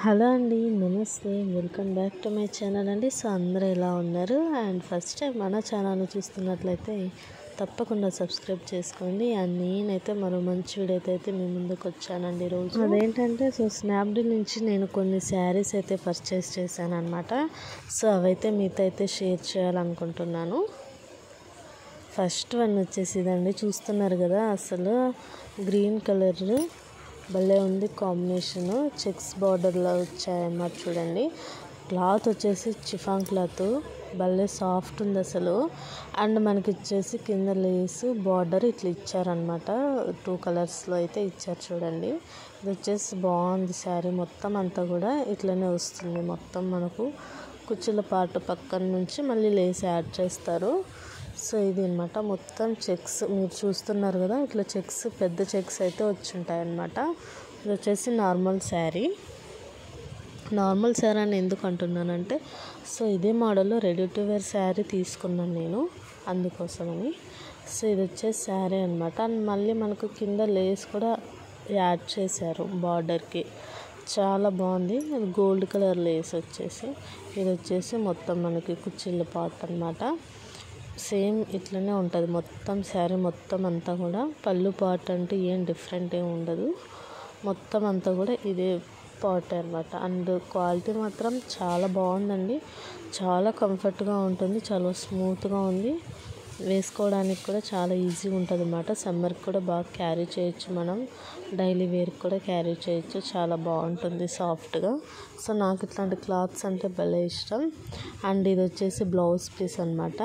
Hello అండి, నమస్తే. Welcome back to my channel అండి. సో అందరూ ఎలా ఉన్నారు? అండ్ ఫస్ట్ టైం మన ఛానల్ని చూస్తున్నట్లయితే తప్పకుండా సబ్స్క్రైబ్ చేసుకోండి. అండ్ నేనైతే మరో మంచి వీడియోతో అయితే మీ ముందుకు వచ్చానండి ఈరోజు. అదేంటంటే స్నాప్డీల్ నుంచి నేను కొన్ని శారీస్ అయితే పర్చేస్ చేశాను అనమాట. సో అవైతే మీతో అయితే షేర్ చేయాలనుకుంటున్నాను. ఫస్ట్ వన్ వచ్చేసి ఇదండి, చూస్తున్నారు కదా, అసలు గ్రీన్ కలర్ భలే ఉంది కాంబినేషన్. చెక్స్ బార్డర్లో వచ్చాయన్నమాట. చూడండి, క్లాత్ వచ్చేసి చిఫాన్ క్లాత్, భలే సాఫ్ట్ ఉంది అసలు. అండ్ మనకి వచ్చేసి కింద లేసు బార్డర్ ఇట్లా ఇచ్చారనమాట. 2 కలర్స్లో అయితే ఇచ్చారు. చూడండి, ఇది వచ్చేసి బాగుంది. శారీ మొత్తం అంతా కూడా ఇట్లనే వస్తుంది. మొత్తం మనకు కుచ్చుల పాటు పక్కన నుంచి మళ్ళీ లేస్ యాడ్ చేస్తారు. సో ఇది అనమాట. మొత్తం చెక్స్ మీరు చూస్తున్నారు కదా, ఇట్లా చెక్స్, పెద్ద చెక్స్ అయితే వచ్చి ఉంటాయి అన్నమాట. ఇది వచ్చేసి నార్మల్ శారీ. నార్మల్ శారీ అని ఎందుకు అంటున్నానంటే, సో ఇదే మోడల్లో రెడీ టు వేర్ శారీ తీసుకున్నాను నేను, అందుకోసమని. సో ఇది వచ్చేసి శారీ అనమాట. అండ్ మళ్ళీ మనకు కింద లేస్ కూడా యాడ్ చేశారు బార్డర్కి. చాలా బాగుంది. గోల్డ్ కలర్ లేస్ వచ్చేసి, ఇది వచ్చేసి మొత్తం మనకి కుచ్చిళ్ళ పాట్ అనమాట. సేమ్ ఇట్లనే ఉంటుంది మొత్తం శారీ మొత్తం అంతా కూడా. పళ్ళు పార్ట్ అంటే ఏం డిఫరెంట్ ఏమి ఉండదు, మొత్తం అంతా కూడా ఇదే పార్ట్ అనమాట. అండ్ క్వాలిటీ మాత్రం చాలా బాగుందండి. చాలా కంఫర్ట్గా ఉంటుంది, చాలా స్మూత్గా ఉంది. వేసుకోవడానికి కూడా చాలా ఈజీగా ఉంటుంది అన్నమాట. సమ్మర్కి కూడా బాగా క్యారీ చేయొచ్చు, మనం డైలీ వేర్కి కూడా క్యారీ చేయొచ్చు. చాలా బాగుంటుంది సాఫ్ట్గా. సో నాకు ఇట్లాంటి క్లాత్స్ అంటే భలే ఇష్టం. అండ్ ఇది వచ్చేసి బ్లౌజ్ పీస్ అనమాట.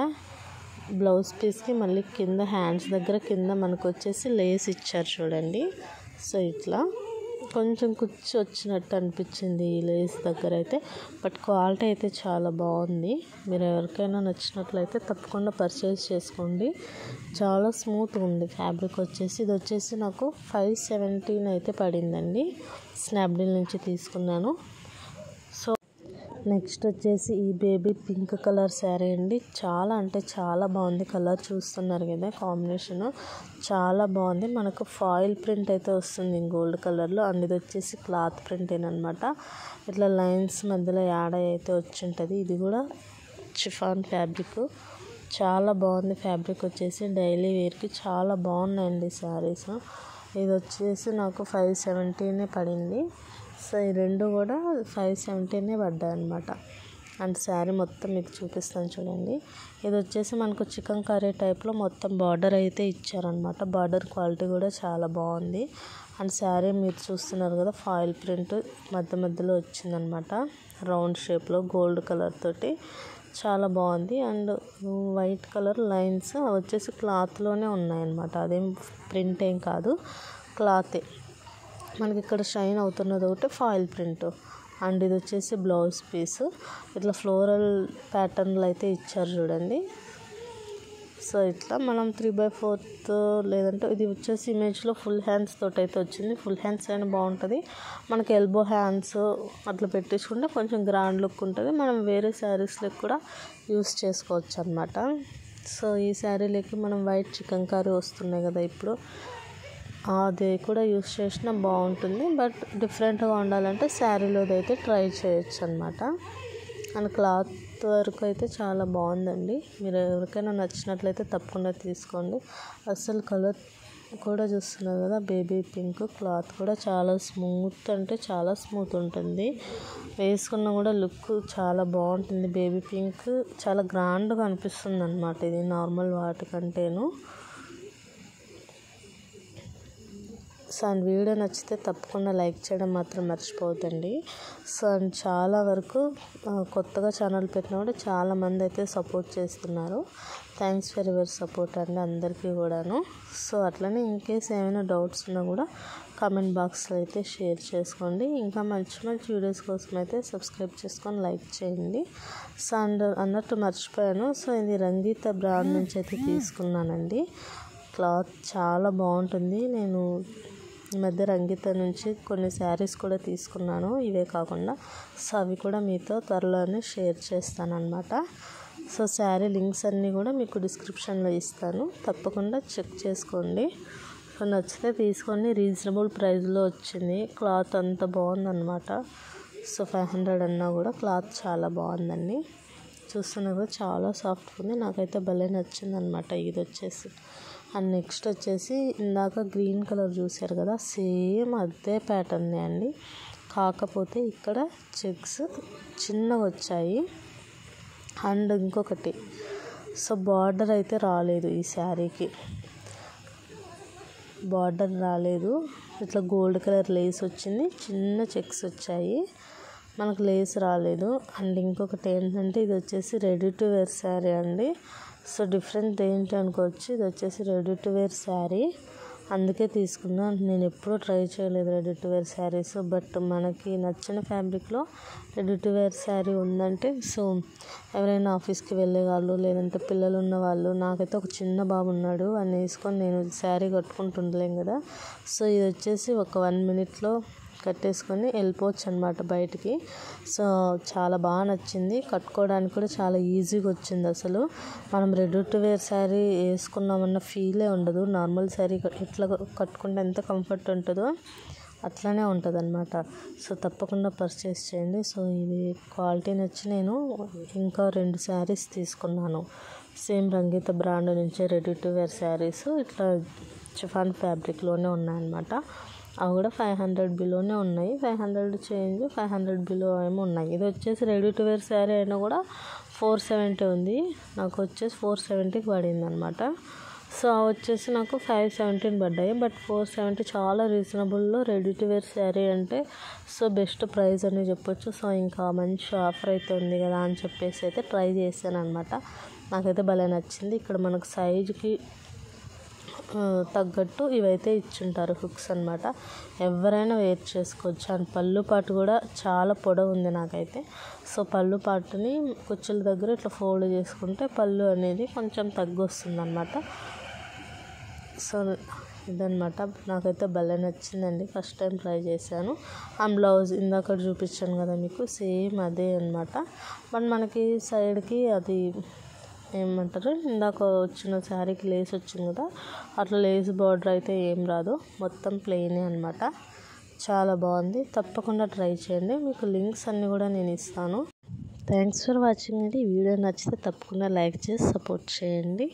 బ్లౌజ్ పీస్కి మళ్ళీ కింద హ్యాండ్స్ దగ్గర కింద మనకు వచ్చేసి లేస్ ఇచ్చారు. చూడండి, సో ఇట్లా కొంచెం కుచ్చి వచ్చినట్టు అనిపించింది ఈ లేస్ దగ్గర అయితే. బట్ క్వాలిటీ అయితే చాలా బాగుంది. మీరు ఎవరికైనా నచ్చినట్లయితే తప్పకుండా పర్చేస్ చేసుకోండి. చాలా స్మూత్గా ఉంది ఫ్యాబ్రిక్ వచ్చేసి. ఇది వచ్చేసి నాకు 517 అయితే పడిందండి. స్నాప్డీల్ నుంచి తీసుకున్నాను. సో నెక్స్ట్ వచ్చేసి ఈ బేబీ పింక్ కలర్ శారీ అండి. చాలా అంటే చాలా బాగుంది. కలర్ చూస్తున్నారు కదా, కాంబినేషన్ చాలా బాగుంది. మనకు ఫాయిల్ ప్రింట్ అయితే వస్తుంది గోల్డ్ కలర్లో. అండ్ ఇది వచ్చేసి క్లాత్ ప్రింట్ ఏనమాట. ఇట్లా లైన్స్ మధ్యలో యాడ్ అయితే వచ్చి ఉంటుంది. ఇది కూడా చిఫాన్ ఫ్యాబ్రిక్. చాలా బాగుంది ఫ్యాబ్రిక్ వచ్చేసి. డైలీ వేర్కి చాలా బాగున్నాయండి శారీస్. ఇది వచ్చేసి నాకు 517 పడింది. సో ఈ రెండు కూడా 517 పడ్డాయి అనమాట. అండ్ శారీ మొత్తం మీకు చూపిస్తాను చూడండి. ఇది వచ్చేసి మనకు చికెన్ కర్రీ టైప్లో మొత్తం బార్డర్ అయితే ఇచ్చారనమాట. బార్డర్ క్వాలిటీ కూడా చాలా బాగుంది. అండ్ శారీ మీరు చూస్తున్నారు కదా, ఫాయిల్ ప్రింట్ మధ్యలో వచ్చిందనమాట. రౌండ్ షేప్లో గోల్డ్ కలర్ తోటి చాలా బాగుంది. అండ్ వైట్ కలర్ లైన్స్ వచ్చేసి క్లాత్లోనే ఉన్నాయన్నమాట. అదేం ప్రింట్ ఏం కాదు, క్లాతే. మనకి ఇక్కడ షైన్ అవుతున్నది ఒకటి ఫాయిల్ ప్రింట్. అండ్ ఇది వచ్చేసి బ్లౌజ్ పీస్. ఇట్లా ఫ్లోరల్ ప్యాటర్న్లు అయితే ఇచ్చారు చూడండి. సో ఇట్లా మనం 3/4 లేదంటే ఇది వచ్చేసి ఇమేజ్లో ఫుల్ హ్యాండ్స్ తోటి అయితే వచ్చింది. ఫుల్ హ్యాండ్స్ అయినా బాగుంటుంది. మనకి ఎల్బో హ్యాండ్స్ అట్లా పెట్టించుకుంటే కొంచెం గ్రాండ్ లుక్ ఉంటుంది. మనం వేరే శారీస్లకు కూడా యూస్ చేసుకోవచ్చు అనమాట. సో ఈ శారీలకి మనం వైట్ చికెన్ కర్రీ వస్తున్నాయి కదా ఇప్పుడు, అది కూడా యూస్ చేసినా బాగుంటుంది. బట్ డిఫరెంట్గా ఉండాలంటే శారీలోది అయితే ట్రై చేయొచ్చు అనమాట. అండ్ క్లాత్ వర్క్ అయితే చాలా బాగుందండి. మీరు ఎవరికైనా నచ్చినట్లయితే తప్పకుండా తీసుకోండి. అసలు కలర్ కూడా చూస్తున్నారు కదా, బేబీ పింక్. క్లాత్ కూడా చాలా స్మూత్ అంటే చాలా స్మూత్ ఉంటుంది. వేసుకున్నా కూడా లుక్ చాలా బాగుంటుంది. బేబీ పింక్ చాలా గ్రాండ్గా అనిపిస్తుంది అనమాట ఇది నార్మల్ వాటికంటేను. సో అండ్ వీడియో నచ్చితే తప్పకుండా లైక్ చేయడం మాత్రం మర్చిపోవద్దండి. సో అండ్ చాలా వరకు కొత్తగా ఛానల్ పెట్టినా కూడా చాలామంది అయితే సపోర్ట్ చేస్తున్నారు. థ్యాంక్స్ ఫర్ యువర్ సపోర్ట్ అండి అందరికీ కూడాను. సో అట్లనే ఇన్కేస్ ఏమైనా డౌట్స్ ఉన్నా కూడా కామెంట్ బాక్స్లో అయితే షేర్ చేసుకోండి. ఇంకా మంచి మంచి వీడియోస్ కోసం అయితే సబ్స్క్రైబ్ చేసుకొని లైక్ చేయండి. సో అండ్ అన్నట్టు మర్చిపోయాను. సో ఇది రంగీత బ్రాండ్ నుంచి అయితే తీసుకున్నానండి. క్లాత్ చాలా బాగుంటుంది. నేను ఈ మధ్య రంగీత నుంచి కొన్ని శారీస్ కూడా తీసుకున్నాను, ఇవే కాకుండా. సో అవి కూడా మీతో త్వరలోనే షేర్ చేస్తాను అనమాట. సో శారీ లింక్స్ అన్నీ కూడా మీకు డిస్క్రిప్షన్లో ఇస్తాను, తప్పకుండా చెక్ చేసుకోండి. సో నచ్చితే తీసుకోండి. రీజనబుల్ ప్రైస్లో వచ్చింది. క్లాత్ అంత బాగుందన్నమాట. సో 500 అన్నా కూడా క్లాత్ చాలా బాగుందండి. చూస్తున్నా కూడా చాలా సాఫ్ట్గా ఉంది. నాకైతే భలే నచ్చింది అనమాట ఇది వచ్చేసి. అండ్ నెక్స్ట్ వచ్చేసి ఇందాక గ్రీన్ కలర్ చూసారు కదా, సేమ్ అదే ప్యాటర్నే అండి. కాకపోతే ఇక్కడ చెక్స్ చిన్నగా వచ్చాయి. అండ్ ఇంకొకటి, సో బార్డర్ అయితే రాలేదు ఈ శారీకి, బార్డర్ రాలేదు. ఇట్లా గోల్డ్ కలర్ లేస్ వచ్చింది, చిన్న చెక్స్ వచ్చాయి, మనకు లేస్ రాలేదు. అండ్ ఇంకొకటి ఏంటంటే ఇది వచ్చేసి రెడీ టు వేర్ శారీ అండి. సో డిఫరెంట్ ఏంటి అనుకోవచ్చు, ఇది వచ్చేసి రెడీ టు వేర్ శారీ, అందుకే తీసుకున్నా. నేను ఎప్పుడూ ట్రై చేయలేదు ready to wear saris, but మనకి నచ్చిన ఫ్యాబ్రిక్లో రెడీ టు వేర్ శారీ ఉందంటే, సో ఎవరైనా ఆఫీస్కి వెళ్ళే వాళ్ళు, లేదంటే పిల్లలు ఉన్న వాళ్ళు, నాకైతే ఒక చిన్న బాబు ఉన్నాడు, అని వేసుకొని నేను శారీ కట్టుకుంటుండలేం కదా. సో ఇది వచ్చేసి ఒక 1 minute కట్టేసుకొని వెళ్ళిపోవచ్చు అనమాట బయటికి. సో చాలా బాగా నచ్చింది, కట్టుకోవడానికి కూడా చాలా ఈజీగా వచ్చింది. అసలు మనం రెడీ టు వేర్ శారీ వేసుకున్నామన్న ఫీలే ఉండదు. నార్మల్ శారీ ఎట్లా కట్టుకుంటే ఎంత కంఫర్ట్ ఉంటుందో అట్లానే ఉంటుంది అనమాట. సో తప్పకుండా పర్చేస్ చేయండి. సో ఇది క్వాలిటీ నచ్చి నేను ఇంకా 2 శారీస్ తీసుకున్నాను. సేమ్ రంగీత బ్రాండ్ నుంచే రెడీ టు వేర్ శారీస్, ఇట్లా చిఫాన్ ఫ్యాబ్రిక్లోనే ఉన్నాయన్నమాట. అవి కూడా 500 బిలోనే ఉన్నాయి. 500 చేంజ్, 500 బిలో ఏమో ఉన్నాయి. ఇది వచ్చేసి రెడీ టు వేర్ శారీ అయినా కూడా 470 ఉంది, నాకు వచ్చేసి 470కి పడింది అనమాట. సో వచ్చేసి నాకు 517 పడ్డాయి, బట్ 470 చాలా రీజనబుల్లో రెడీ టు వేర్ శారీ అంటే సో బెస్ట్ ప్రైస్ అని చెప్పొచ్చు. సో ఇంకా మంచి ఆఫర్ అయితే ఉంది కదా అని చెప్పేసి అయితే ట్రై చేశాను అనమాట. నాకైతే భలే నచ్చింది. ఇక్కడ మనకు సైజుకి తగ్గట్టు ఇవైతే ఇచ్చుంటారు హుక్స్ అనమాట, ఎవరైనా వేర్ చేసుకోవచ్చు. అండ్ పళ్ళు పాటు కూడా చాలా పొడవు ఉంది నాకైతే. సో పళ్ళు పాటుని కుచ్చుల దగ్గర ఇట్లా ఫోల్డ్ చేసుకుంటే పళ్ళు అనేది కొంచెం తగ్గొస్తుంది అనమాట. సో ఇదనమాట, నాకైతే భలే నచ్చిందండి, ఫస్ట్ టైం ట్రై చేశాను. ఆ బ్లౌజ్ ఇందాక చూపించాను కదా మీకు, సేమ్ అదే అనమాట. బట్ మనకి సైడ్కి అది ఏమంటారు, ఇందాక వచ్చిన శారీకి లేస్ వచ్చింది కదా, అట్లా లేస్ బార్డర్ అయితే ఏం రాదు, మొత్తం ప్లెయినే అనమాట. చాలా బాగుంది, తప్పకుండా ట్రై చేయండి. మీకు లింక్స్ అన్నీ కూడా నేను ఇస్తాను. థ్యాంక్స్ ఫర్ వాచింగ్ అండి. ఈ వీడియో నచ్చితే తప్పకుండా లైక్ చేసి సపోర్ట్ చేయండి.